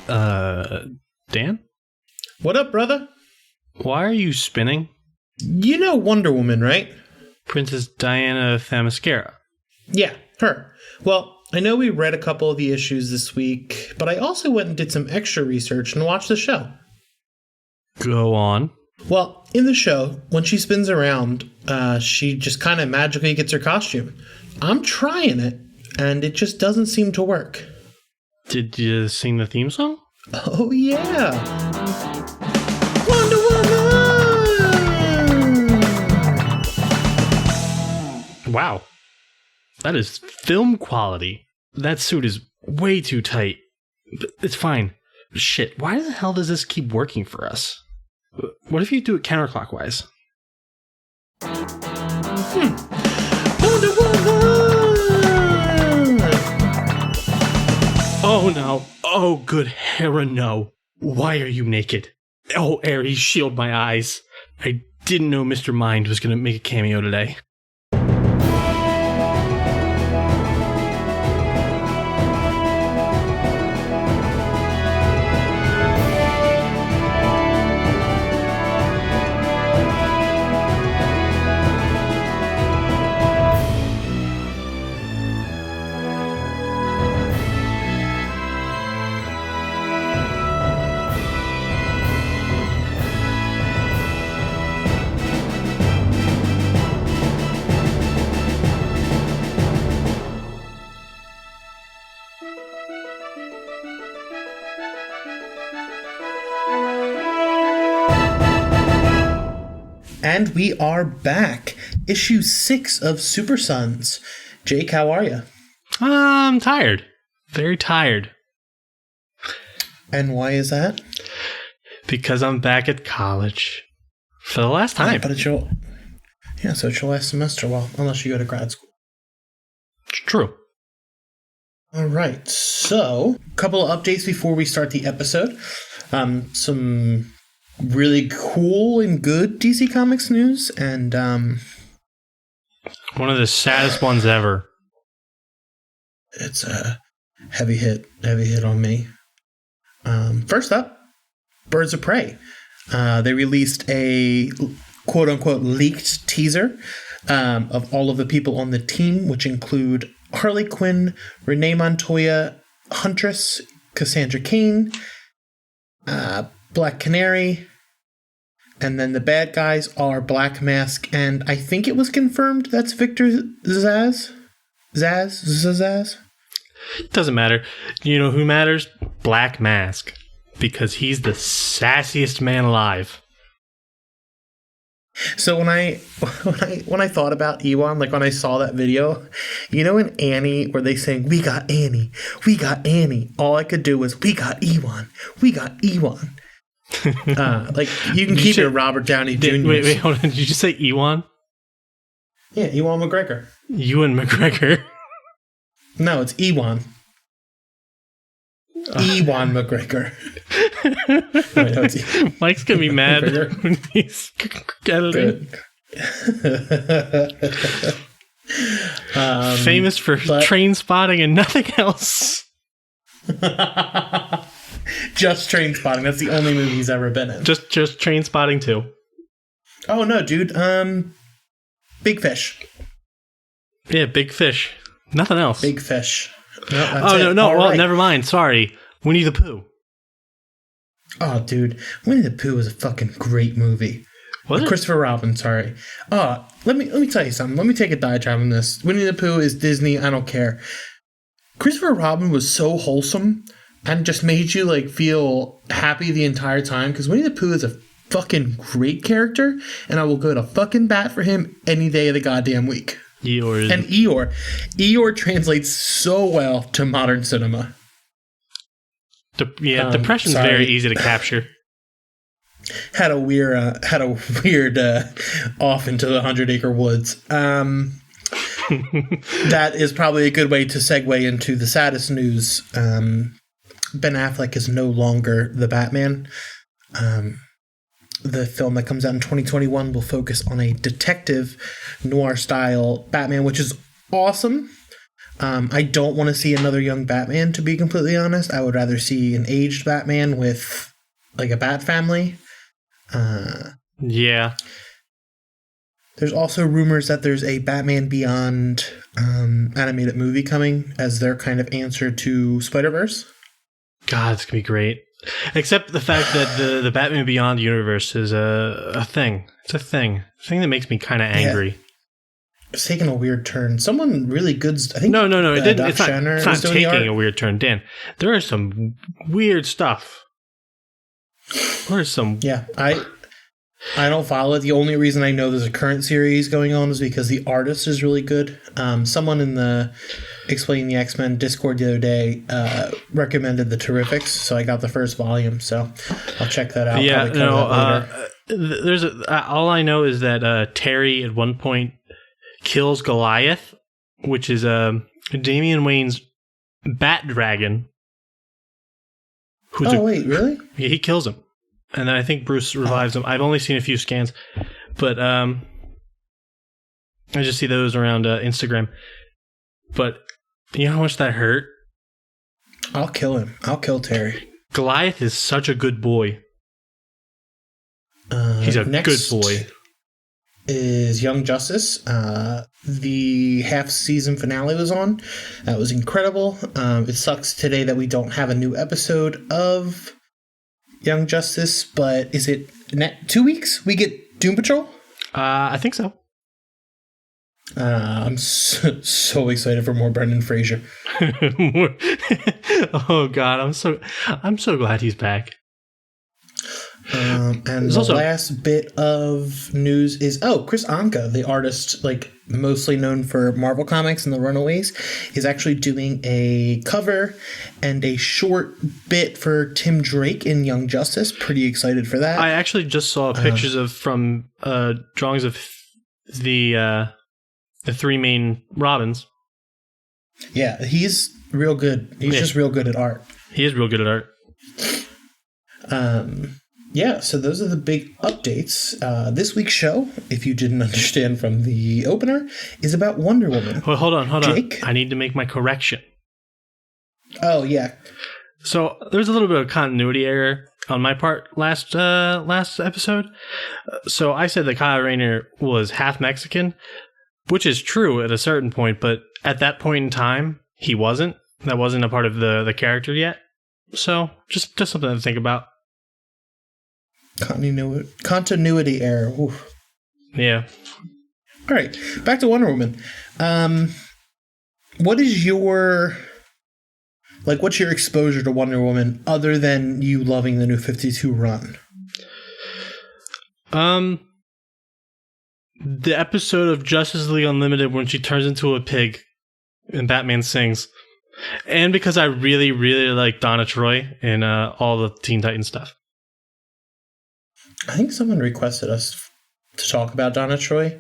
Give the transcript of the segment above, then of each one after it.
Dan? What up, brother? Why are you spinning? You know Wonder Woman, right? Princess Diana Themyscira. Yeah, her. Well, I know we read a couple of the issues this week, but I also went and did some extra research and watched the show. Go on. Well, in the show, when she spins around, she just kind of magically gets her costume. I'm trying it, and it just doesn't seem to work. Did you sing the theme song? Oh, yeah. Wonder Woman! Wow. That is film quality. That suit is way too tight. But it's fine. Shit, why the hell does this keep working for us? What if you do it counterclockwise? Wonder Woman! Oh no. Oh, good Hera, no. Why are you naked? Oh, Ares, shield my eyes. I didn't know Mr. Mind was going to make a cameo today. And we are back. Issue 6 of Super Sons. Jake, how are you? I'm tired. Very tired. And why is that? Because I'm back at college. For the last time. But it's so it's your last semester, well, unless you go to grad school. True. All right, so a couple of updates before we start the episode. Some really cool and good DC Comics news, and one of the saddest ones ever. It's a heavy hit on me. First up, Birds of Prey. They released a quote-unquote leaked teaser of all of the people on the team, which include Harley Quinn, Renee Montoya, Huntress, Cassandra Cain, Black Canary, and then the bad guys are Black Mask, and I think it was confirmed that's Victor Zsasz? Zsasz? Doesn't matter. You know who matters? Black Mask. Because he's the sassiest man alive. So when I thought about Ewan, like when I saw that video, you know in Annie where they sing, "We got Annie, we got Annie," all I could do was, "We got Ewan, we got Ewan." Like you can keep your Robert Downey Jr. Wait, hold on. Did you just say Ewan? Yeah, Ewan McGregor. Ewan McGregor. No, it's Ewan. Ewan McGregor. No, Mike's gonna be mad when he's editing. Famous for train spotting and nothing else. Just Train Spotting. That's the only movie he's ever been in. Just Train Spotting too. Oh no, dude. Big Fish. Yeah, Big Fish. Nothing else. Big Fish. No. Well, right. Never mind. Sorry. Winnie the Pooh. Oh, dude. Winnie the Pooh was a fucking great movie. Was it? Christopher Robin, sorry. Let me tell you something. Let me take a diatribe on this. Winnie the Pooh is Disney. I don't care. Christopher Robin was so wholesome and just made you like feel happy the entire time, because Winnie the Pooh is a fucking great character, and I will go to fucking bat for him any day of the goddamn week. Eeyore translates so well to modern cinema. Depression's very easy to capture. Had a weird off into the 100-acre woods. That is probably a good way to segue into the saddest news. Ben Affleck is no longer the Batman. The film that comes out in 2021 will focus on a detective noir style Batman, which is awesome. I don't want to see another young Batman, to be completely honest. I would rather see an aged Batman with, like, a Bat family. Yeah. There's also rumors that there's a Batman Beyond animated movie coming as their kind of answer to Spider-Verse. God, it's going to be great. Except the fact that the Batman Beyond universe is a thing. It's a thing. A thing that makes me kind of angry. Yeah. It's taking a weird turn. Someone really good... I think No. It didn't. It's not taking a weird turn, Dan. There is some weird stuff. There's some... Yeah, I don't follow it. The only reason I know there's a current series going on is because the artist is really good. Someone in the Explaining the X-Men Discord the other day recommended the Terrifics, so I got the first volume, so I'll check that out. Yeah, all I know is that Terry at one point kills Goliath, which is Damian Wayne's Bat Dragon. Wait, really? He kills him. And then I think Bruce revives him. I've only seen a few scans, but I just see those around Instagram. But you know how much that hurt? I'll kill him. I'll kill Terry. Goliath is such a good boy. He's a good boy. Is Young Justice. The half-season finale was on. That was incredible. It sucks today that we don't have a new episode of Young Justice, but is it 2 weeks we get Doom Patrol? I think so. I'm so excited for more Brendan Fraser. Oh God, I'm so glad he's back. And the last bit of news is Chris Anka, the artist, like mostly known for Marvel Comics and the Runaways, is actually doing a cover and a short bit for Tim Drake in Young Justice. Pretty excited for that. I actually just saw pictures from drawings of the three main Robins. Yeah, he's real good. He's just real good at art. He is real good at art. Yeah, so those are the big updates. This week's show, if you didn't understand from the opener, is about Wonder Woman. Well, hold on. Jake? I need to make my correction. Oh, yeah. So there's a little bit of continuity error on my part last episode. So I said that Kyle Rayner was half Mexican, which is true at a certain point, but at that point in time, he wasn't. That wasn't a part of the character yet. So just something to think about. Continuity error. Oof. Yeah. All right, back to Wonder Woman. What is what's your exposure to Wonder Woman other than you loving the New 52 run? The episode of Justice League Unlimited when she turns into a pig and Batman sings. And because I really, really like Donna Troy and all the Teen Titans stuff. I think someone requested us to talk about Donna Troy,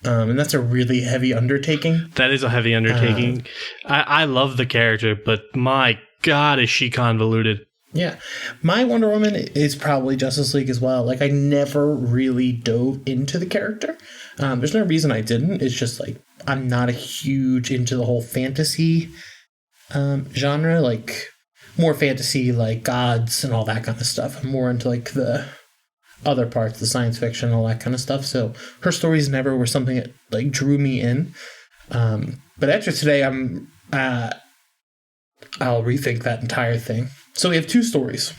and that's a really heavy undertaking. That is a heavy undertaking. I love the character, but my God, is she convoluted. Yeah. My Wonder Woman is probably Justice League as well. Like, I never really dove into the character. There's no reason I didn't. It's just, like, I'm not a huge into the whole fantasy genre. Like, more fantasy, like, gods and all that kind of stuff. I'm more into, like, the other parts, the science fiction, all that kind of stuff. So her stories never were something that like drew me in. But after today, I'll rethink that entire thing. So we have two stories.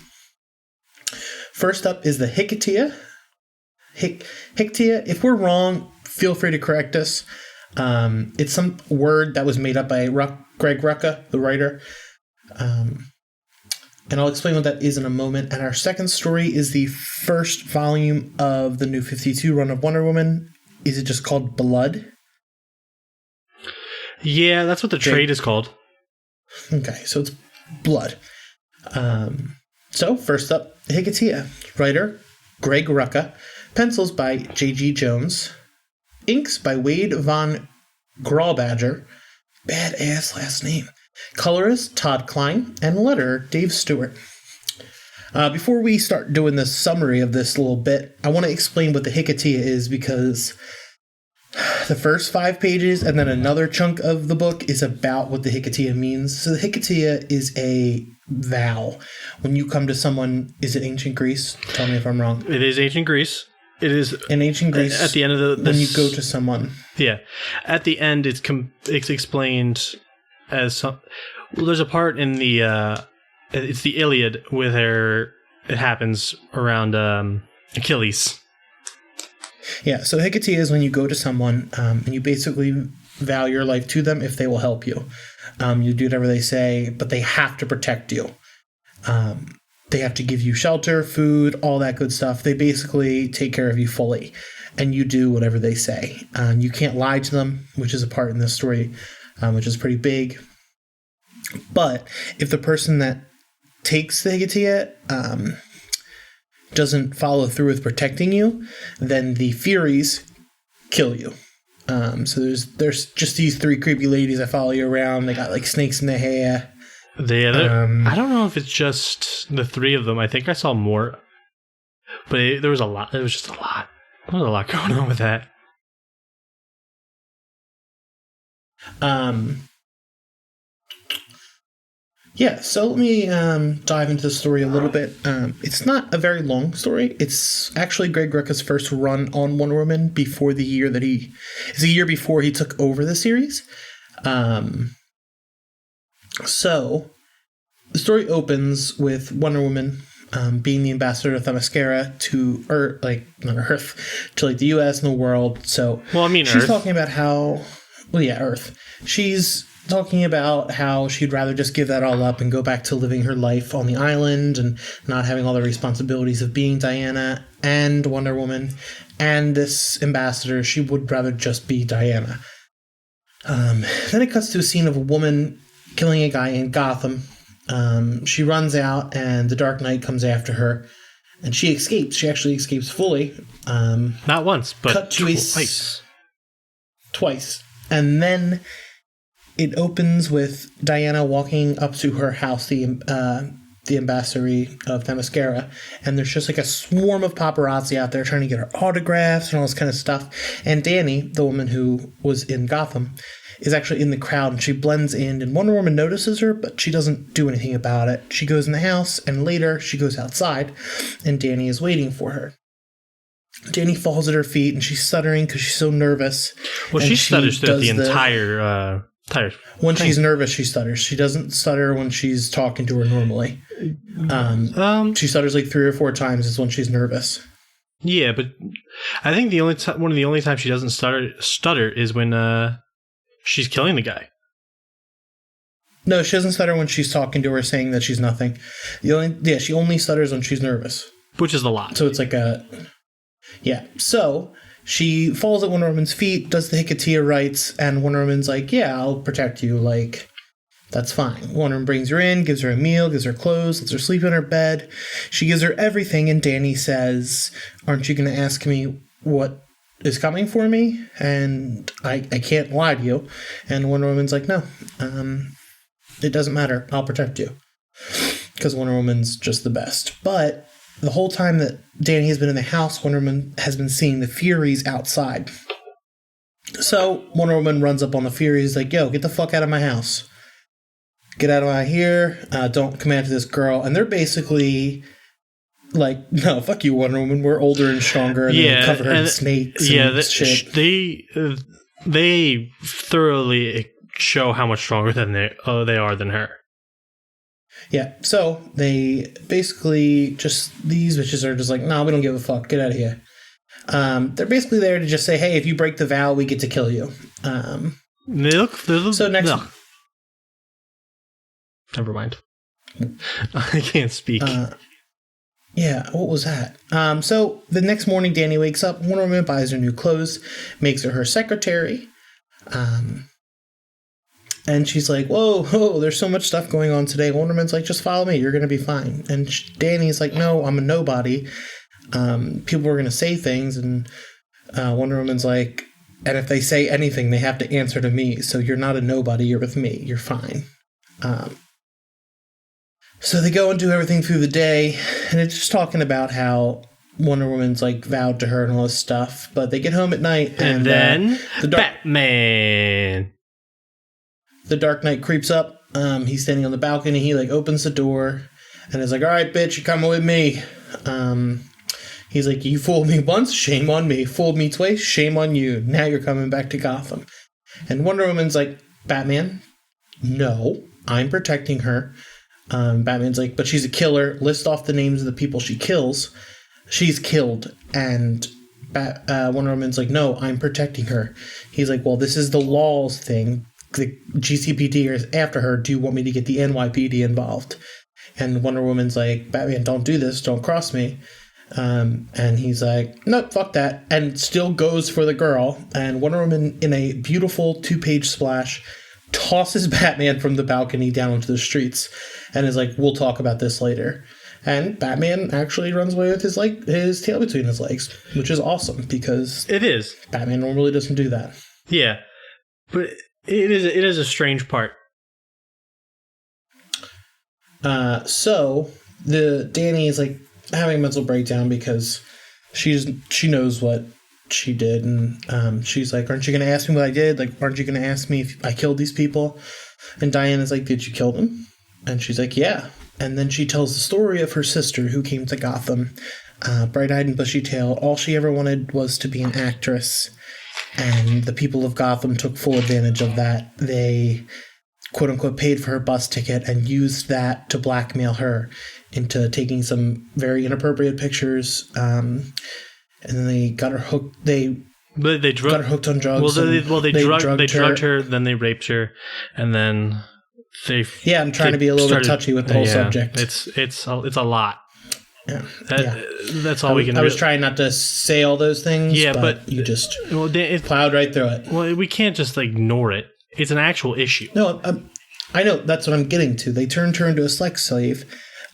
First up is the Hiketeia. Hiketeia. If we're wrong, feel free to correct us. It's some word that was made up by Greg Rucka, the writer. And I'll explain what that is in a moment. And our second story is the first volume of the New 52 run of Wonder Woman. Is it just called Blood? Yeah, that's what the trade is called. Okay, so it's Blood. So first up, Hiketeia. Writer, Greg Rucka. Pencils by J.G. Jones. Inks by Wade Von Grawbadger. Badass last name. Colorist, Todd Klein, and letterer, Dave Stewart. Before we start doing the summary of this little bit, I want to explain what the Hiketeia is because the first 5 pages, and then another chunk of the book is about what the Hiketeia means. So the Hiketeia is a vow. When you come to someone, is it ancient Greece? Tell me if I'm wrong. It is ancient Greece. It is in ancient Greece. At the end of when you go to someone, yeah, at the end it's explained as some. Well, there's a part in the it's the Iliad where it happens around Achilles. Yeah, so Hiketeia is when you go to someone and you basically vow your life to them if they will help you. You do whatever they say, but they have to protect you. They have to give you shelter, food, all that good stuff. They basically take care of you fully, and you do whatever they say. You can't lie to them, which is a part in this story, which is pretty big. But if the person that takes the Hiketeia doesn't follow through with protecting you, then the Furies kill you. So there's just these 3 creepy ladies that follow you around. They got like snakes in their hair. I don't know if it's just the 3 of them. I think I saw more, but there was a lot. It was just a lot. There was a lot going on with that. Yeah, so let me dive into the story a little bit. It's not a very long story. It's actually Greg Rucka's first run on Wonder Woman before the year that it's a year before he took over the series. So the story opens with Wonder Woman being the ambassador to Themyscira to Earth, not Earth, to like the U.S. and the world. So she's Earth. Talking about how, Earth. She's talking about how she'd rather just give that all up and go back to living her life on the island and not having all the responsibilities of being Diana and Wonder Woman and this ambassador. She would rather just be Diana. Then it cuts to a scene of a woman killing a guy in Gotham. She runs out and the Dark Knight comes after her and she escapes. She actually escapes fully. Not once, but twice. And then it opens with Diana walking up to her house, the ambassador of Themyscira, and there's just like a swarm of paparazzi out there trying to get her autographs and all this kind of stuff. And Danny, the woman who was in Gotham, is actually in the crowd, and she blends in, and Wonder Woman notices her, but she doesn't do anything about it. She goes in the house, and later she goes outside, and Danny is waiting for her. Danny falls at her feet, and she's stuttering because she's so nervous. Well, she stutters through the entire when she's nervous, she stutters. She doesn't stutter when she's talking to her normally. She stutters like 3 or 4 times is when she's nervous. Yeah, but I think one of the only times she doesn't stutter is when she's killing the guy. No, she doesn't stutter when she's talking to her, saying that she's nothing. She only stutters when she's nervous, which is a lot. So it's like So she falls at Wonder Woman's feet, does the Hiketeia rites, and Wonder Woman's like, yeah, I'll protect you. Like, that's fine. Wonder Woman brings her in, gives her a meal, gives her clothes, lets her sleep in her bed. She gives her everything, and Danny says, aren't you going to ask me what is coming for me? And I can't lie to you. And Wonder Woman's like, no, it doesn't matter. I'll protect you. Because Wonder Woman's just the best. But the whole time that Danny has been in the house, Wonder Woman has been seeing the Furies outside. So Wonder Woman runs up on the Furies like, yo, get the fuck out of my house. Get out of my here. Don't come after this girl. And they're basically like, no, fuck you, Wonder Woman. We're older and stronger. And they cover her in snakes and shit. They thoroughly show how much stronger than they are than her. Yeah, so they basically these bitches are just like, no, we don't give a fuck. Get out of here. They're basically there to just say, hey, if you break the vow, we get to kill you. So next... Never mind. I can't speak. Yeah, what was that? So the next morning, Danny wakes up. Wonder Woman buys her new clothes, makes her secretary. And she's like, whoa, there's so much stuff going on today. Wonder Woman's like, just follow me. You're going to be fine. And Danny's like, no, I'm a nobody. People are going to say things. And Wonder Woman's like, and if they say anything, they have to answer to me. So you're not a nobody. You're with me. You're fine. So they go and do everything through the day. And it's just talking about how Wonder Woman's like vowed to her and all this stuff. But they get home at night, And then Batman. The Dark Knight creeps up. He's standing on the balcony. He like opens the door and is like, "All right, bitch, you're coming with me." He's like, "You fooled me once, shame on me. Fooled me twice, shame on you. Now you're coming back to Gotham." And Wonder Woman's like, "Batman, no, I'm protecting her." Batman's like, "But she's a killer. List off the names of the people she kills. She's killed." And Wonder Woman's like, "No, I'm protecting her." He's like, "Well, this is the laws thing. The GCPD is after her. Do you want me to get the NYPD involved?" And Wonder Woman's like, "Batman, don't do this. Don't cross me." And he's like, "Nope, fuck that." And still goes for the girl. And Wonder Woman, in a beautiful 2-page splash, tosses Batman from the balcony down into the streets and is like, "We'll talk about this later." And Batman actually runs away with his tail between his legs, which is awesome because it is. Batman normally doesn't do that. Yeah, but it is a strange part. So Danny is like having a mental breakdown because she knows what she did, and she's like, "Aren't you going to ask me what I did? Like, aren't you going to ask me if I killed these people?" And Diana's like, "Did you kill them?" And she's like, "Yeah." And then she tells the story of her sister who came to Gotham, bright-eyed and bushy-tailed. All she ever wanted was to be an actress, and the people of Gotham took full advantage of that. They, quote-unquote, paid for her bus ticket and used that to blackmail her into taking some very inappropriate pictures, and then they got her hooked. They got her hooked on drugs. They drugged her, then they raped her, and then I'm trying to be a little bit touchy with the whole subject. It's a lot. Yeah, that's all we can. I was trying not to say all those things. Yeah, but you just plowed right through it. Well, we can't just ignore it. It's an actual issue. No, I know that's what I'm getting to. They turned her into a sex slave.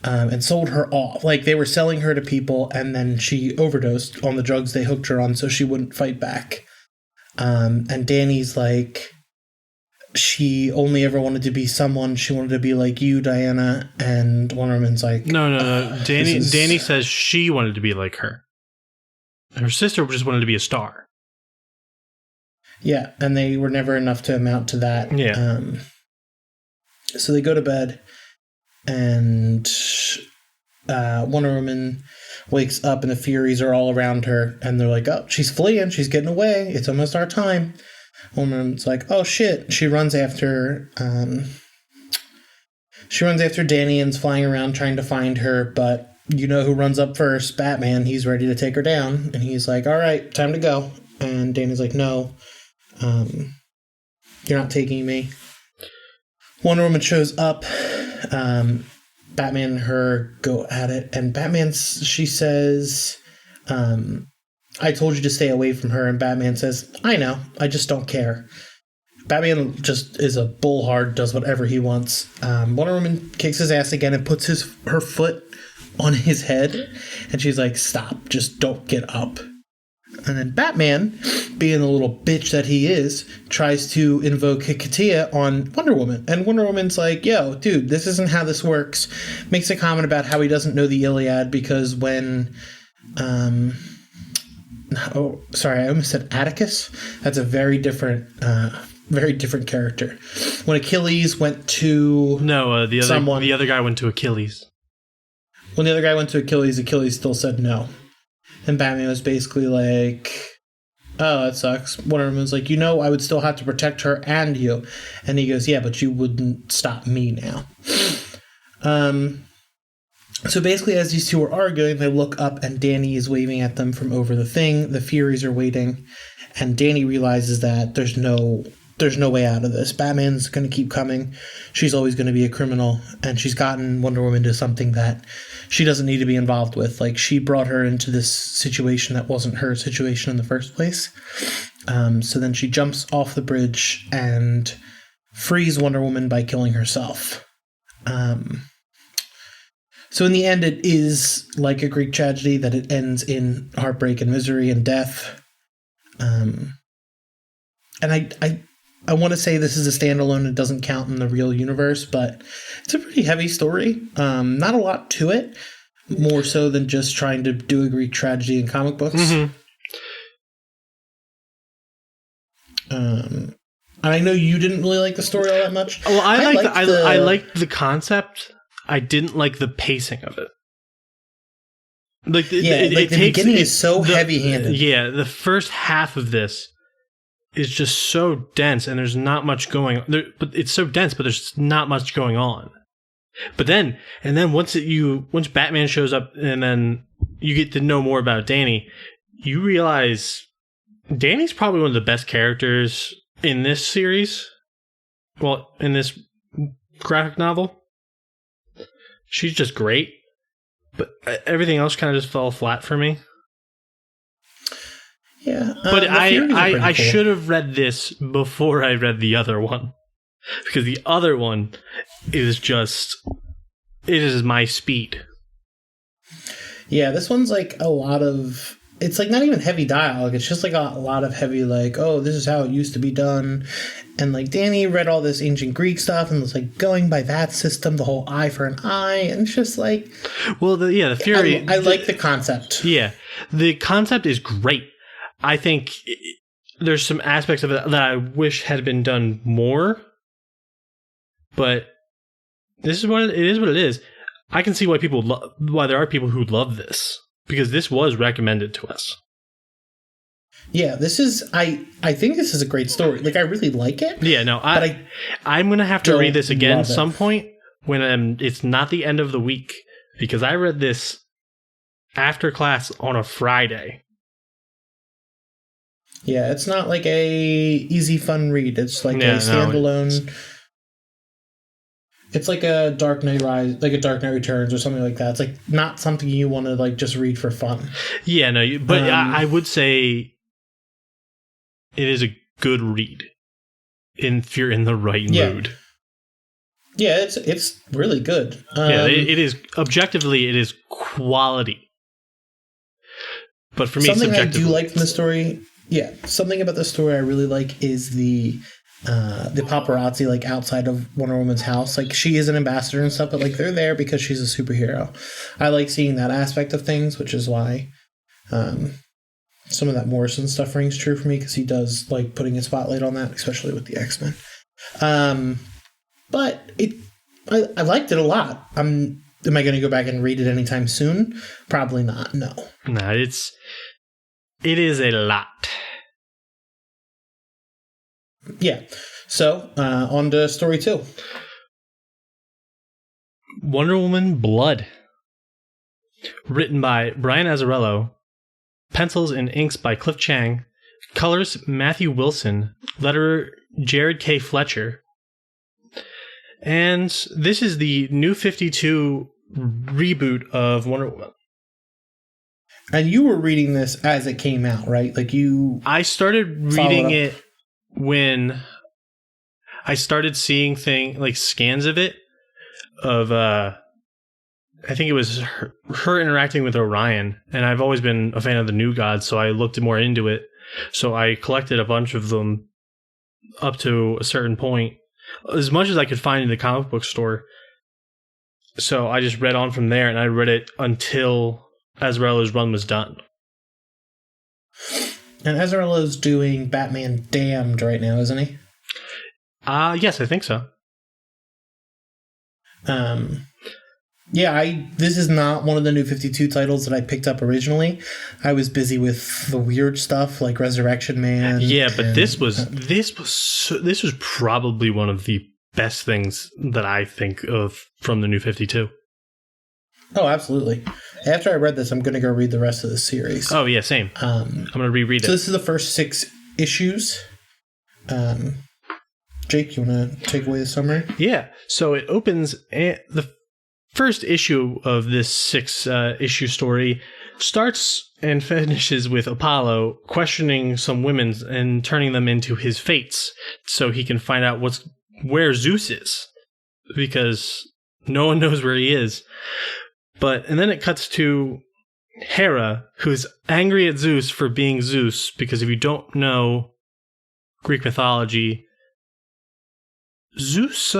And sold her off. Like, they were selling her to people, and then she overdosed on the drugs they hooked her on so she wouldn't fight back. And Danny's like, she only ever wanted to be someone. She wanted to be like you, Diana. And Wonder Woman's like, No. Danny says she wanted to be like her. Her sister just wanted to be a star. Yeah, and they were never enough to amount to that. Yeah. So they go to bed. And Wonder Woman wakes up and the Furies are all around her and they're like, "Oh, she's fleeing, she's getting away, it's almost our time." Wonder Woman's like, "Oh shit." She runs after Danny and's flying around trying to find her, but you know who runs up first? Batman. He's ready to take her down and he's like, "All right, time to go." And Danny's like, "No, you're not taking me." Wonder Woman shows up. Batman and her go at it, and she says, "I told you to stay away from her," and Batman says, "I know, I just don't care." Batman just is a bullhard, does whatever he wants. Wonder Woman kicks his ass again and puts her foot on his head, and she's like, "Stop, just don't get up." And then Batman, being the little bitch that he is, tries to invoke Hiketeia on Wonder Woman. And Wonder Woman's like, "Yo, dude, this isn't how this works." Makes a comment about how he doesn't know the Iliad because when... I almost said Atticus. That's a very different character. When Achilles went to... No, the other guy went to Achilles. When the other guy went to Achilles, Achilles still said no. And Batman was basically like, "Oh, that sucks." Wonder Woman's like, I would still have to protect her and you." And he goes, "Yeah, but you wouldn't stop me now." So basically, as these two are arguing, they look up and Danny is waving at them from over the thing. The Furies are waiting. And Danny realizes that there's no way out of this. Batman's going to keep coming. She's always going to be a criminal. And she's gotten Wonder Woman to something that she doesn't need to be involved with. Like, she brought her into this situation that wasn't her situation in the first place. So then she jumps off the bridge and frees Wonder Woman by killing herself. So in the end, it is like a Greek tragedy that it ends in heartbreak and misery and death. And I want to say this is a standalone. It doesn't count in the real universe, but it's a pretty heavy story. Not a lot to it. more so than just trying to do a Greek tragedy in comic books. Mm-hmm. And I know you didn't really like the story all that much. Well, I liked the concept. I didn't like the pacing of it. Like the beginning is so heavy-handed. Yeah, the first half of this is just so dense, and there's not much going on. But it's so dense, but there's not much going on. But then once Batman shows up, and then you get to know more about Danny, you realize Danny's probably one of the best characters in this series. Well, in this graphic novel, she's just great. But everything else kind of just fell flat for me. Yeah. But I should have read this before I read the other one. Because the other one is just... It is my speed. Yeah, this one's like a lot of... It's like not even heavy dialogue. It's just like a lot of heavy like, oh, this is how it used to be done. And like Danny read all this ancient Greek stuff and was like going by that system, the whole eye for an eye. And it's just like... Well, the theory... I like the concept. Yeah. The concept is great. I think there's some aspects of it that I wish had been done more. But this is what it is. I can see why why there are people who love this. Because this was recommended to us. Yeah, this is... I think this is a great story. Like, I really like it. Yeah, no, I'm going to have to read this again some point when it's not the end of the week. Because I read this after class on a Friday. Yeah, it's not like a easy, fun read. It's like a standalone... It's like a Dark Knight Returns or something like that. It's like not something you want to like just read for fun. Yeah, no, but I would say it is a good read if you're in the right mood. Yeah, it's really good. It is objectively it is quality. But for me, something I do like from the story. Yeah, something about the story I really like is the paparazzi like outside of Wonder Woman's house. Like she is an ambassador and stuff, but like they're there because she's a superhero. I like seeing that aspect of things, which is why some of that Morrison stuff rings true for me because he does like putting a spotlight on that, especially with the X-Men. But I liked it a lot. Am I going to go back and read it anytime soon? Probably not. No. No, it is a lot. Yeah. So, on to story 2. Wonder Woman Blood. Written by Brian Azzarello. Pencils and inks by Cliff Chang. Colors Matthew Wilson. Letterer Jared K. Fletcher. And this is the New 52 reboot of Wonder Woman. And you were reading this as it came out, right? Like I started reading it when I started seeing scans of it, I think it was her interacting with Orion, and I've always been a fan of the New Gods, so I looked more into it. So I collected a bunch of them up to a certain point, as much as I could find in the comic book store. So I just read on from there, and I read it until Azzarello's run was done. And Azzarello's doing Batman Damned right now, isn't he? Yes, I think so. Yeah, this is not one of the New 52 titles that I picked up originally. I was busy with the weird stuff like Resurrection Man. Yeah, but this was probably one of the best things that I think of from the New 52. Oh, absolutely. After I read this, I'm going to go read the rest of the series. Oh, yeah, same. I'm going to reread it. So this is the first 6 issues. Jake, you want to take away the summary? Yeah. So it opens... The first issue of this 6-issue story starts and finishes with Apollo questioning some women and turning them into his fates so he can find out where Zeus is. Because no one knows where he is. And then it cuts to Hera, who's angry at Zeus for being Zeus, because if you don't know Greek mythology, Zeus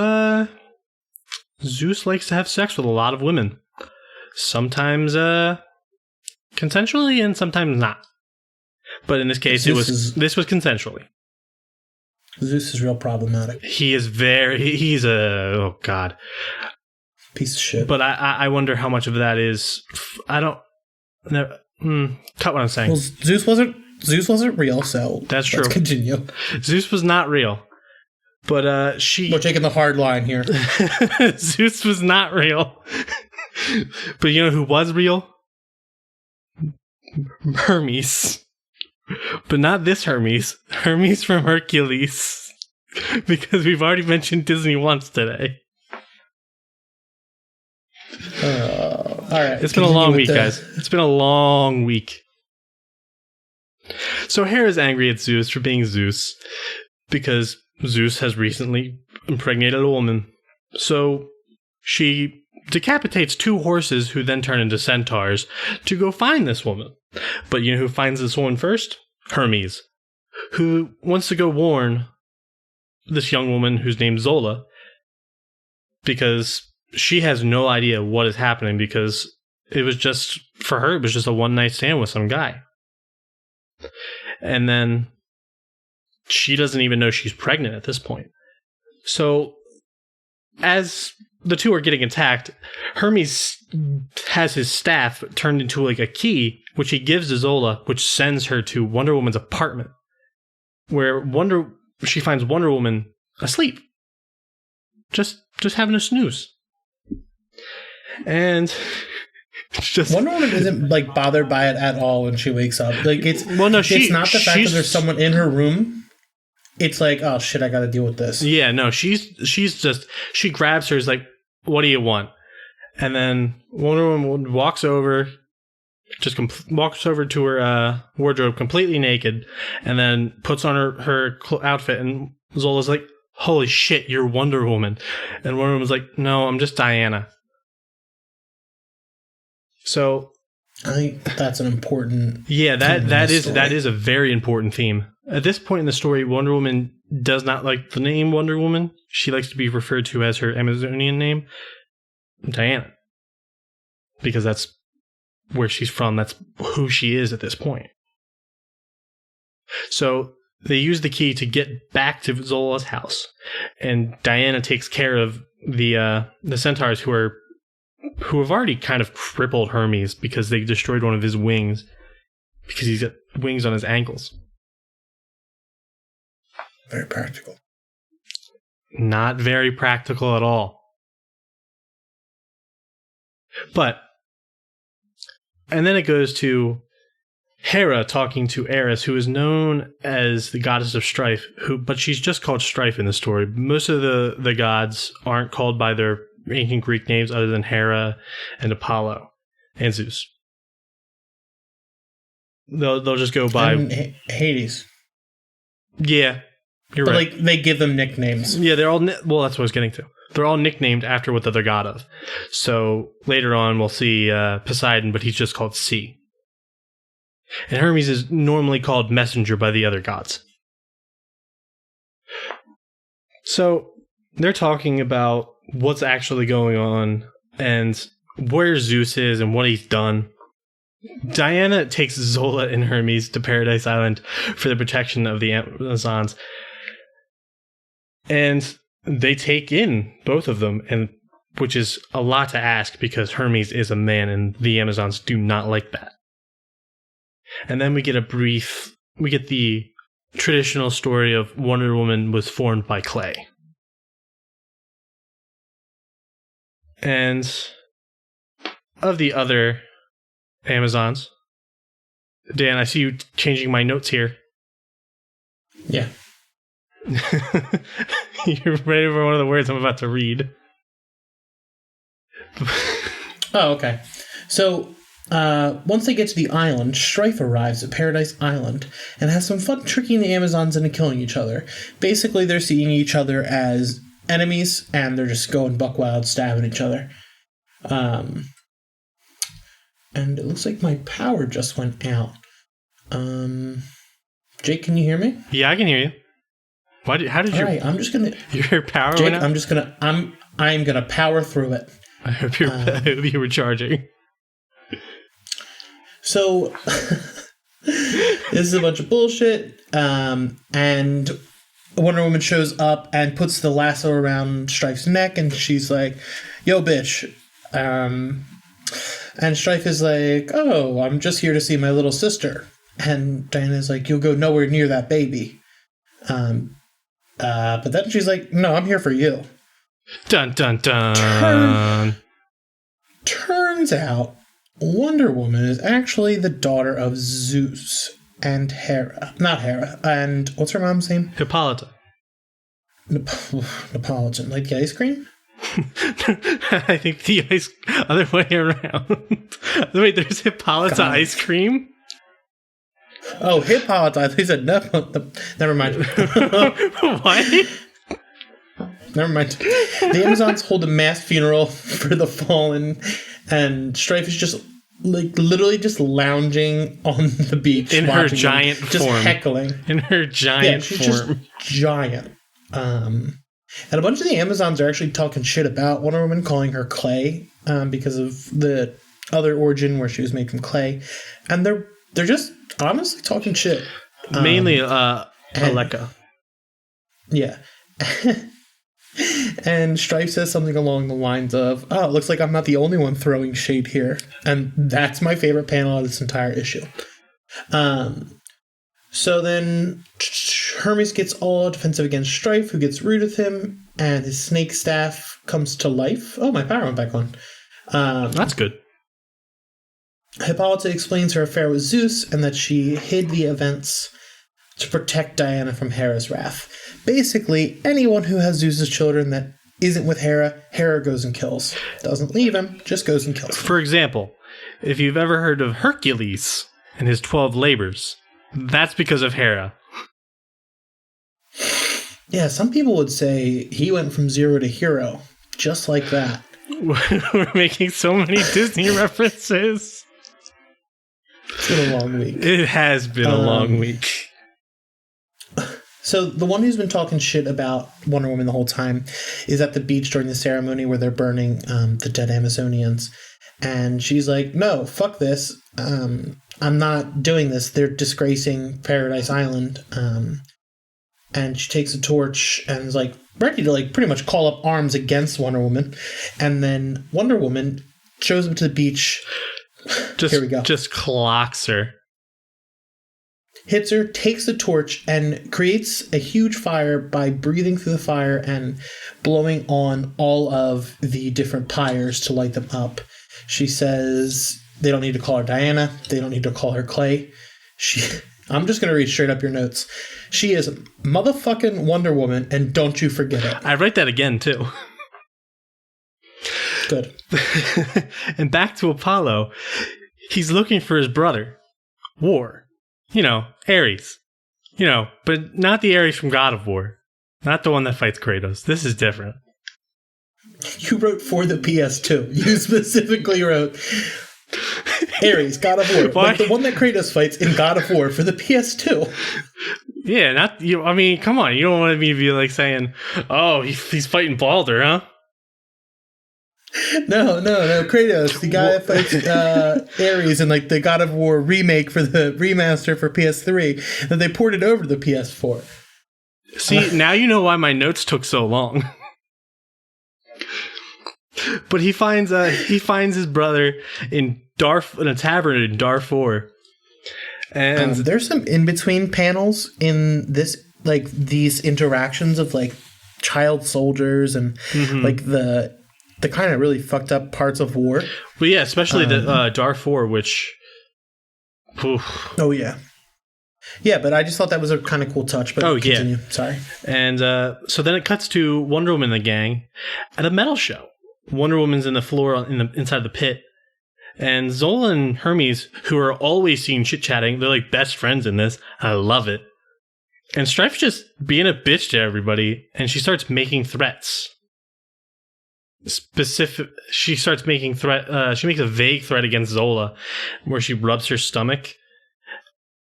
likes to have sex with a lot of women. Sometimes consensually and sometimes not. But in this case, this was consensually. Zeus is real problematic. He's oh god, piece of shit. But I wonder how much of that is. I don't. No, cut what I'm saying. Well, Zeus wasn't real, so that's true. Let's continue. Zeus was not real, but We're taking the hard line here. Zeus was not real, but you know who was real? Hermes. But not this Hermes. Hermes from Hercules. Because we've already mentioned Disney once today. All right. It's been a long week, guys. It's been a long week. So Hera's angry at Zeus for being Zeus. Because Zeus has recently impregnated a woman. So she decapitates 2 horses who then turn into centaurs to go find this woman. But you know who finds this woman first? Hermes, who wants to go warn this young woman who's named Zola, because she has no idea what is happening, because it was just a one-night stand with some guy. And then she doesn't even know she's pregnant at this point. So as the 2 are getting attacked, Hermes has his staff turned into like a key, which he gives to Zola, which sends her to Wonder Woman's apartment, where she finds Wonder Woman asleep, just having a snooze. And just Wonder Woman isn't like bothered by it at all when she wakes up. Like it's not the fact that there's someone in her room. It's like, oh shit, I gotta deal with this. Yeah, no, she grabs her, is like, what do you want? And then Wonder Woman walks over to her wardrobe completely naked, and then puts on her outfit, and Zola's like, holy shit, you're Wonder Woman. And Wonder Woman's like, no, I'm just Diana. So I think that's an important that is a very important theme. At this point in the story, Wonder Woman does not like the name Wonder Woman. She likes to be referred to as her Amazonian name, Diana. Because that's where she's from. That's who she is at this point. So they use the key to get back to Zola's house. And Diana takes care of the centaurs who have already kind of crippled Hermes because they destroyed one of his wings. Because he's got wings on his ankles. Very practical. Not very practical at all. And then it goes to Hera talking to Eris, who is known as the goddess of strife, but she's just called Strife in the story. Most of the gods aren't called by their ancient Greek names other than Hera and Apollo and Zeus. They'll just go by Hades. Yeah, you're right. But like they give them nicknames. Yeah, they're all that's what I was getting to. They're all nicknamed after what they're god of. So later on, we'll see Poseidon, but he's just called Sea. And Hermes is normally called Messenger by the other gods. So they're talking about what's actually going on and where Zeus is and what he's done. Diana takes Zola and Hermes to Paradise Island for the protection of the Amazons. And they take in both of them, and which is a lot to ask because Hermes is a man and the Amazons do not like that. And then we get the traditional story of Wonder Woman was formed by clay. And of the other Amazons, Dan, I see you changing my notes here. Yeah. You're ready for one of the words I'm about to read. Oh, okay. So, once they get to the island, Strife arrives at Paradise Island and has some fun tricking the Amazons into killing each other. Basically, they're seeing each other as enemies, and they're just going buck wild, stabbing each other. And it looks like my power just went out. Jake, can you hear me? Yeah, I can hear you. How did you? Alright, I'm just gonna. Your power Jake, went out? I'm gonna power through it. I hope you were charging. So this is a bunch of bullshit. And Wonder Woman shows up and puts the lasso around Strife's neck, and she's like, "Yo, bitch." And Strife is like, "Oh, I'm just here to see my little sister." And Diana's like, "You'll go nowhere near that baby." But then she's like, "No, I'm here for you." Dun dun dun. Turns out Wonder Woman is actually the daughter of Zeus and Hera. Not Hera. And what's her mom's name? Hippolyta. Neapolitan. Like the ice cream? I think the other way around. Wait, there's Hippolyta God. ice cream? Oh, Hippolyta. They said no. Never mind. What? Never mind. The Amazons hold a mass funeral for the fallen, and Strife is just like literally just lounging on the beach in her giant them, form, just heckling. In her giant she's form, just giant. And a bunch of the Amazons are actually talking shit about Wonder Woman, calling her clay because of the other origin where she was made from clay, and they're just honestly talking shit. Mainly Aleka. Yeah. And Strife says something along the lines of, "Oh, it looks like I'm not the only one throwing shade here." And that's my favorite panel of this entire issue. So then Hermes gets all defensive against Strife, who gets rude with him, and his snake staff comes to life. Oh, my power went back on. That's good. Hippolyta explains her affair with Zeus and that she hid the events to protect Diana from Hera's wrath. Basically, anyone who has Zeus's children that isn't with Hera, Hera goes and kills. Doesn't leave him, just goes and kills him. For example, if you've ever heard of Hercules and his 12 labors, that's because of Hera. Yeah, some people would say he went from zero to hero, just like that. We're making so many Disney references. It's been a long week. It has been a long week. So the one who's been talking shit about Wonder Woman the whole time is at the beach during the ceremony where they're burning the dead Amazonians. And she's like, "No, fuck this. I'm not doing this. They're disgracing Paradise Island." And she takes a torch and is like ready to like pretty much call up arms against Wonder Woman. And then Wonder Woman shows up to the beach. Here we go. Just clocks her. Hits her, takes the torch, and creates a huge fire by breathing through the fire and blowing on all of the different pyres to light them up. She says they don't need to call her Diana. They don't need to call her Clay. I'm just going to read straight up your notes. She is motherfucking Wonder Woman, and don't you forget it. I write that again, too. Good. And back to Apollo. He's looking for his brother. War. You know, Ares. You know, but not the Ares from God of War. Not the one that fights Kratos. This is different. You wrote for the PS2. You specifically wrote Ares, God of War. Why? Like the one that Kratos fights in God of War for the PS2. Yeah, not you. I mean, come on. You don't want me to be like saying, "Oh, he's fighting Baldur, huh?" No. Kratos, the guy that fights Ares in like the God of War remake for the remaster for PS3 that they ported over to the PS4. See, now you know why my notes took so long. But he finds his brother in a tavern in Darfur. And there's some in-between panels in this, like these interactions of like child soldiers and like the kind of really fucked up parts of war. Well, yeah, especially the Darfur, which... Oof. Oh, yeah. Yeah, but I just thought that was a kind of cool touch, but continue. Yeah. Sorry. And so then it cuts to Wonder Woman and the gang at a metal show. Wonder Woman's in the floor inside the pit. And Zola and Hermes, who are always seen chit-chatting, they're like best friends in this. I love it. And Strife's just being a bitch to everybody, and she starts making threats. She starts making she makes a vague threat against Zola where she rubs her stomach.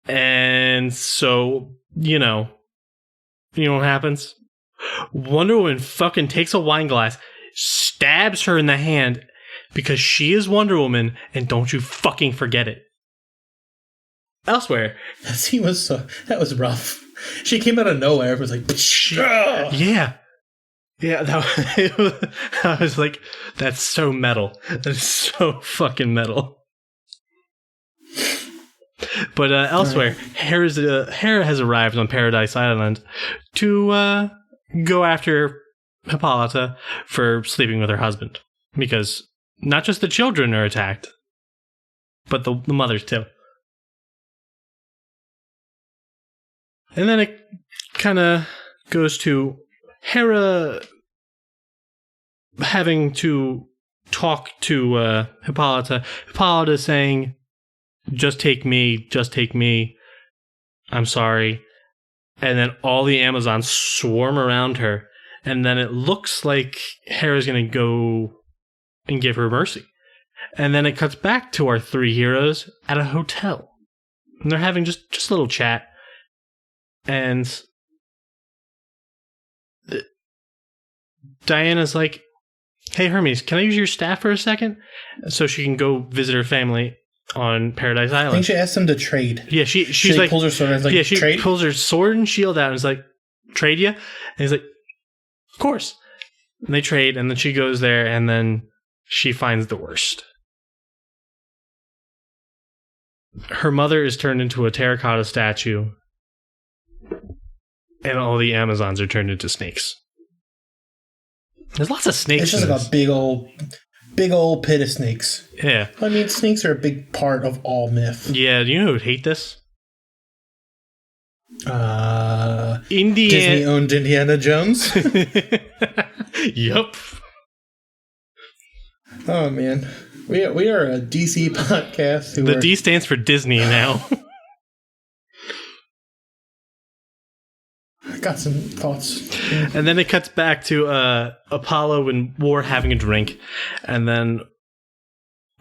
And so, you know what happens? Wonder Woman fucking takes a wine glass, stabs her in the hand because she is Wonder Woman, and don't you fucking forget it. elsewhere, that was rough. She came out of nowhere. It was like, yeah. I was like, that's so metal. That is so fucking metal. But elsewhere, Hera has arrived on Paradise Island to go after Hippolyta for sleeping with her husband. Because not just the children are attacked, but the mothers too. And then it kind of goes to Hera having to talk to Hippolyta. Hippolyta saying, just take me, I'm sorry. And then all the Amazons swarm around her, and then it looks like Hera's going to go and give her mercy. And then it cuts back to our three heroes at a hotel. And they're having just a little chat. And Diana's like, hey, Hermes, can I use your staff for a second? So she can go visit her family on Paradise Island. I think she asked him to trade. Yeah, she's like, pulls her sword and is like, yeah, she trade? pulls her sword and shield out and is like, trade ya? And he's like, of course. And they trade, and then she goes there, and then she finds the worst. Her mother is turned into a terracotta statue, and all the Amazons are turned into snakes. There's lots of snakes. It's just like a big old pit of snakes. Yeah. I mean, snakes are a big part of all myth. Yeah, do you know who would hate this? Disney-owned Indiana Jones? Yup. Oh, man. We are a DC podcast. The D stands for Disney now. I got some thoughts. And then it cuts back to Apollo and War having a drink, and then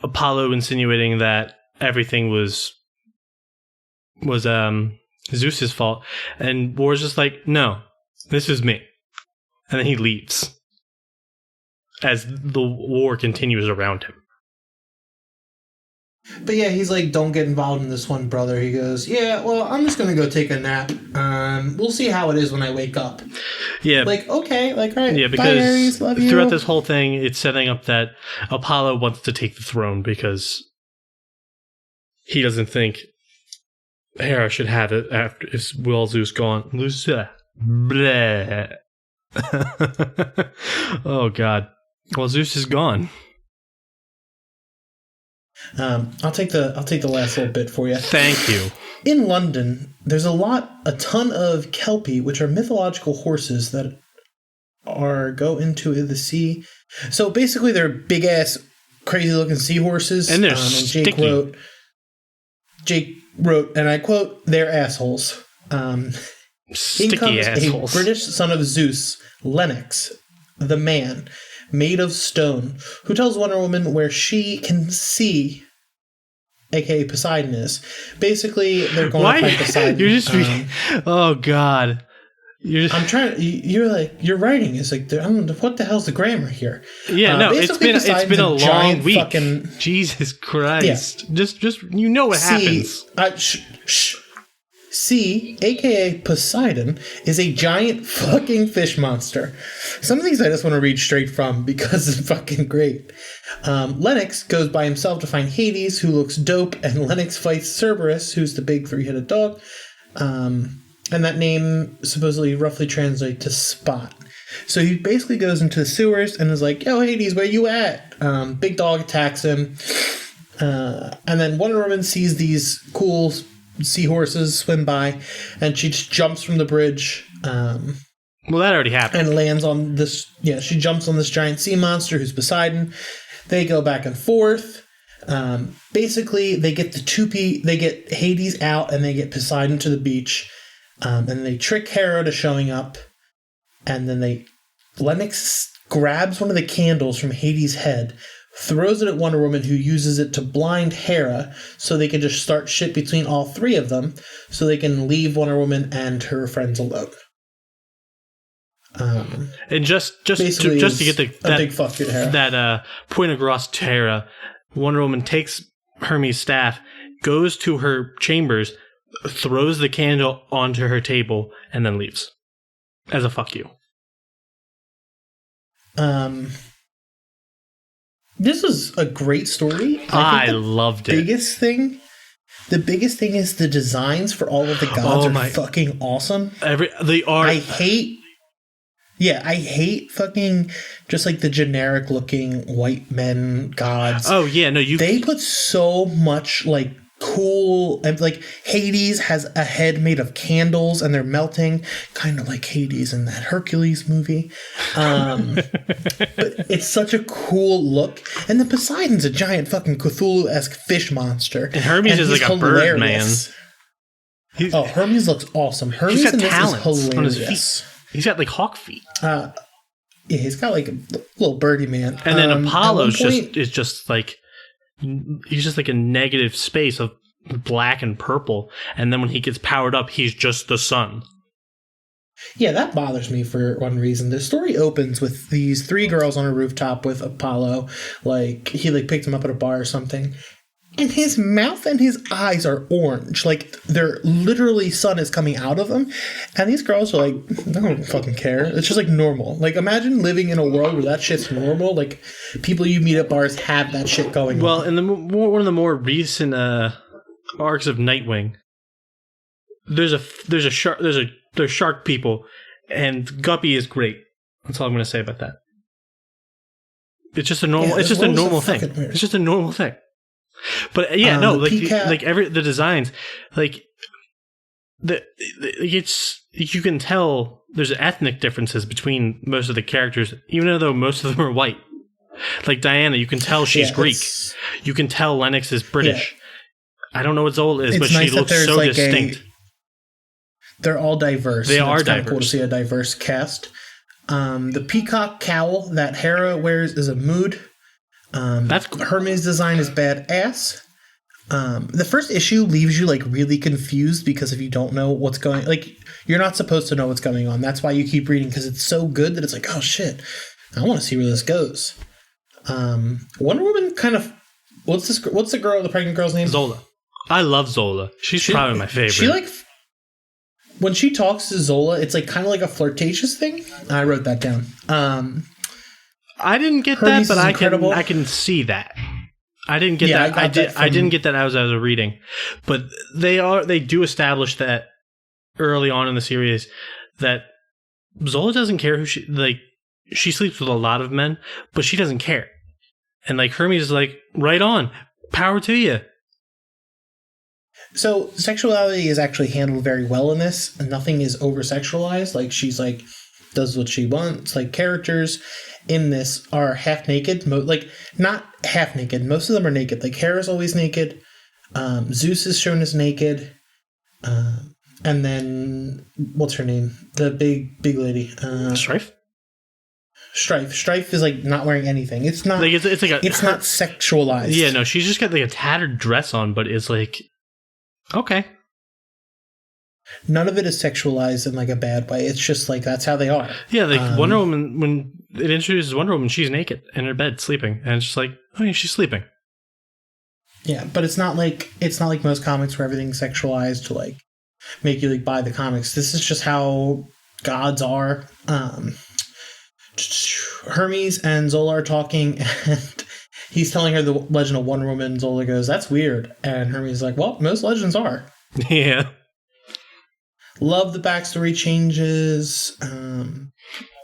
Apollo insinuating that everything was Zeus's fault, and War's just like, no, this is me. And then he leaves as the war continues around him. But yeah, he's like, don't get involved in this one, brother. He goes, yeah, well, I'm just going to go take a nap. We'll see how it is when I wake up. Yeah. Like, okay, like, all right. Yeah, because bye, Aries, love you. Throughout this whole thing, it's setting up that Apollo wants to take the throne because he doesn't think Hera should have it after Zeus gone. Bleh. Oh, God. Well, Zeus is gone. I'll take the last little bit for you. Thank you. In London, there's a ton of Kelpie, which are mythological horses that go into the sea. So basically, they're big ass, crazy looking seahorses. And they're and sticky. Jake wrote, and I quote, "They're assholes." Sticky in comes assholes. a British son of Zeus, Lennox, the man, made of stone, who tells Wonder Woman where she can see, aka Poseidon, is. Basically, they're going to find Poseidon. You're just oh, God. I'm trying. Your writing is like, I don't know, what the hell's the grammar here? Yeah, no, it's been a long week. Fucking, Jesus Christ! Yeah. Just you know what happens. C, aka Poseidon, is a giant fucking fish monster. Some of these I just want to read straight from because it's fucking great. Lennox goes by himself to find Hades, who looks dope, and Lennox fights Cerberus, who's the big three-headed dog. And that name supposedly roughly translates to spot. So he basically goes into the sewers and is like, yo, Hades, where you at? Big dog attacks him. And then Wonder Woman sees these cool seahorses swim by, and she just jumps from the bridge. Well, that already happened. And lands on this. Yeah, she jumps on this giant sea monster who's Poseidon. They go back and forth. Basically, they get they get Hades out, and they get Poseidon to the beach. And they trick Hera to showing up, and then Lennox grabs one of the candles from Hades' head, throws it at Wonder Woman, who uses it to blind Hera, so they can just start shit between all three of them, so they can leave Wonder Woman and her friends alone. And just to get a big fuck you to Hera. That point across to Hera, Wonder Woman takes Hermes' staff, goes to her chambers, throws the candle onto her table, and then leaves. As a fuck you. This is a great story. I loved it. The biggest thing is the designs for all of the gods are fucking awesome. They are. I hate fucking just like the generic looking white men gods. Oh yeah, no, they put so much like cool, and like Hades has a head made of candles and they're melting, kind of like Hades in that Hercules movie. But it's such a cool look, and then Poseidon's a giant fucking Cthulhu-esque fish monster, and Hermes is like a bird man. Hermes looks awesome. Hermes in this is hilarious. On his feet. He's got like hawk feet. Yeah, he's got like a little birdie man. And then Apollo's just like, he's just like a negative space of black and purple. And then when he gets powered up, he's just the sun. Yeah, that bothers me for one reason. The story opens with these 3 girls on a rooftop with Apollo. Like, he like picked them up at a bar or something. And his mouth and his eyes are orange. Like, they're literally sun is coming out of them. And these girls are like, I don't fucking care. It's just like normal. Like, imagine living in a world where that shit's normal. Like, people you meet at bars have that shit going on. Well, in one of the more recent arcs of Nightwing, there's shark people, and Guppy is great. That's all I'm going to say about that. It's just a normal. It's just a normal thing. It's just a normal thing. But yeah, no, like the designs, like it's, you can tell there's ethnic differences between most of the characters, even though most of them are white. Like Diana, you can tell she's Greek. You can tell Lennox is British. Yeah. I don't know what Zola is, but she looks so like distinct. They're all diverse. They are diverse. Cool to see a diverse cast. The peacock cowl that Hera wears is a mood. Hermes' design is badass. The first issue leaves you like really confused because if you don't know what's going, like you're not supposed to know what's going on. That's why you keep reading, because it's so good that it's like, oh shit, I want to see where this goes. Wonder Woman kind of, what's the pregnant girl's name? Zola. I love Zola. She's probably my favorite. She like, when she talks to Zola, it's like kind of like a flirtatious thing. I wrote that down. I didn't get Hermes that, but I can see that. I didn't get that. I didn't get that as I was reading, but they do establish that early on in the series that Zola doesn't care who she sleeps with a lot of men, but she doesn't care. And like Hermes is like, right on, power to you. So sexuality is actually handled very well in this. Nothing is over sexualized. Like she's like does what she wants. Like characters in this are half naked, like not half naked. Most of them are naked. Like Hera's always naked. Zeus is shown as naked. And then what's her name? The big lady. Strife. Strife is like not wearing anything. It's not like it's not sexualized. Yeah, no, she's just got like a tattered dress on, but it's like okay. None of it is sexualized in like a bad way. It's just like that's how they are. Yeah, like Wonder Woman, when it introduces Wonder Woman, she's naked in her bed sleeping, and it's just like, oh yeah, she's sleeping. Yeah, but it's not like most comics where everything's sexualized to like make you like buy the comics. This is just how gods are. Hermes and Zola are talking, and he's telling her the legend of Wonder Woman. Zola goes, "That's weird," and Hermes is like, "Well, most legends are." Yeah. Love the backstory changes.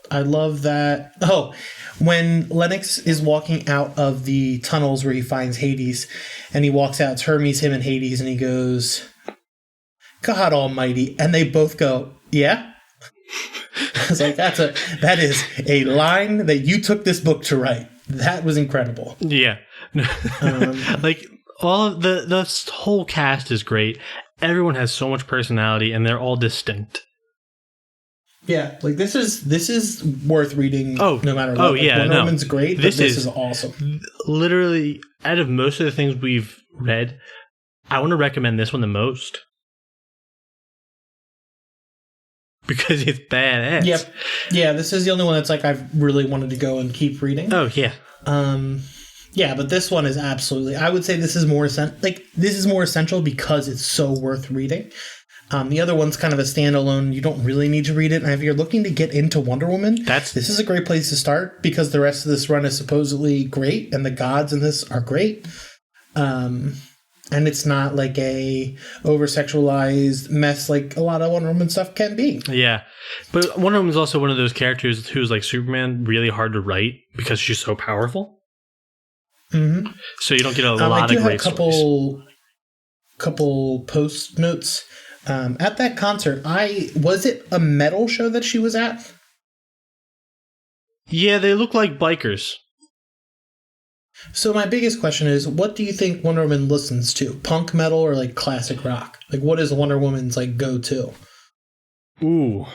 I love that. Oh, when Lennox is walking out of the tunnels where he finds Hades, and he walks out, it's Hermes, him, and Hades, and he goes, "God Almighty!" And they both go, "Yeah." I was like, that is a line that you took this book to write. That was incredible. Yeah. Like all of the whole cast is great. Everyone has so much personality, and they're all distinct. Yeah, like this is worth reading. Oh, no matter what. Oh, yeah, Wonder Woman's great. But this is awesome. Literally, out of most of the things we've read, I want to recommend this one the most because it's badass. Yep. Yeah, this is the only one that's like I've really wanted to go and keep reading. Oh yeah. Yeah, but this one is absolutely. I would say this is more essential because it's so worth reading. The other one's kind of a standalone. You don't really need to read it. And if you're looking to get into Wonder Woman, this is a great place to start because the rest of this run is supposedly great, and the gods in this are great. And it's not like a over-sexualized mess like a lot of Wonder Woman stuff can be. Yeah. But Wonder Woman is also one of those characters who's like Superman, really hard to write because she's so powerful. Mm-hmm. So you don't get a lot of great stories. Couple post notes. At that concert, was it a metal show that she was at? Yeah, they look like bikers. So my biggest question is, what do you think Wonder Woman listens to? Punk metal or like classic rock? Like, what is Wonder Woman's like go-to? Ooh,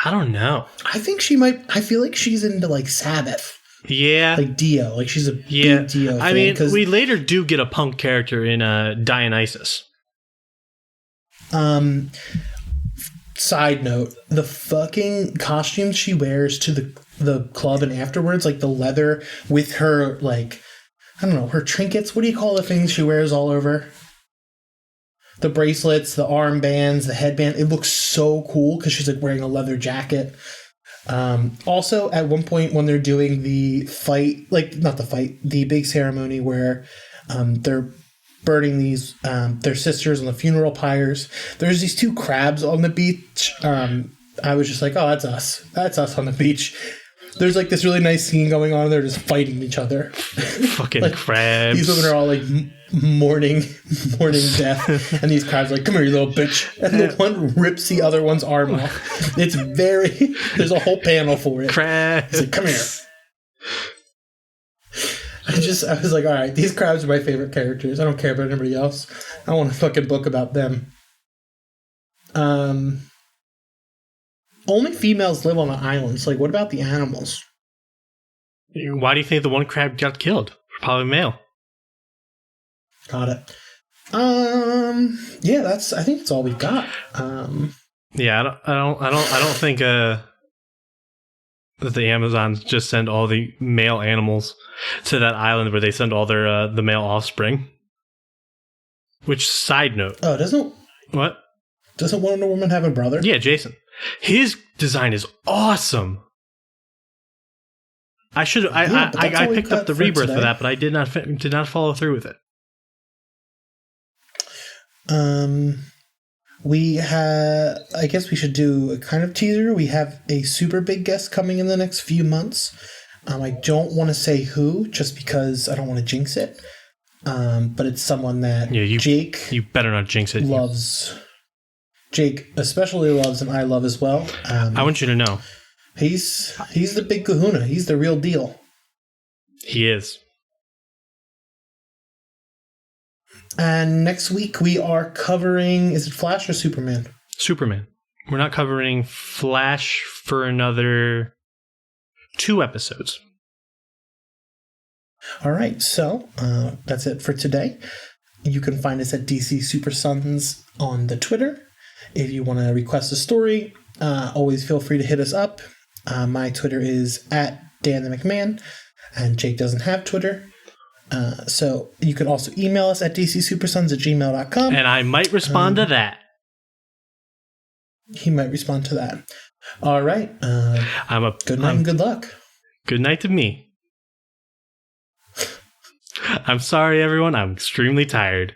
I don't know. I think she might. I feel like she's into like Sabbath. Yeah, like Dio. Like she's a big Dio fan. I mean, we later do get a punk character in Dionysus. Side note: the fucking costumes she wears to the club and afterwards, like the leather with her, like, I don't know, her trinkets. What do you call the things she wears all over? The bracelets, the armbands, the headband. It looks so cool because she's like wearing a leather jacket. Also, at one point when they're doing the fight, like not the fight, the big ceremony where they're burning these their sisters on the funeral pyres. There's these two crabs on the beach. I was just like, oh, that's us. That's us on the beach. There's like this really nice scene going on. They're just fighting each other. Fucking like, crabs. These women are all like mourning death, and these crabs are like, come here, you little bitch. And the one rips the other one's arm off. It's very. There's a whole panel for it. Crabs. It's like, come here. I was like, all right, these crabs are my favorite characters. I don't care about anybody else. I want a fucking book about them. Only females live on the islands. Like, what about the animals? Why do you think the one crab got killed? Probably male. Got it. Yeah, I think that's all we've got. Yeah, I don't think that the Amazons just send all the male animals to that island where they send all their the male offspring. Which, side note? Oh, doesn't Wonder Woman have a brother? Yeah, Jason. His design is awesome. I picked up the rebirth for that, but I did not follow through with it. I guess we should do a kind of teaser. We have a super big guest coming in the next few months. I don't want to say who, just because I don't want to jinx it. But it's someone that Jake... You better not jinx it. Loves. Jake especially loves, and I love as well. I want you to know. He's the big kahuna. He's the real deal. He is. And next week we are covering... Is it Flash or Superman? Superman. We're not covering Flash for another 2 episodes. All right, so that's it for today. You can find us at DC Super Sons on the Twitter. If you want to request a story, always feel free to hit us up. My Twitter is at Dan the McMahon, and Jake doesn't have Twitter. So you can also email us at dcsupersons@gmail.com. And I might respond to that. He might respond to that. All right. Good night and good luck. Good night to me. I'm sorry, everyone. I'm extremely tired.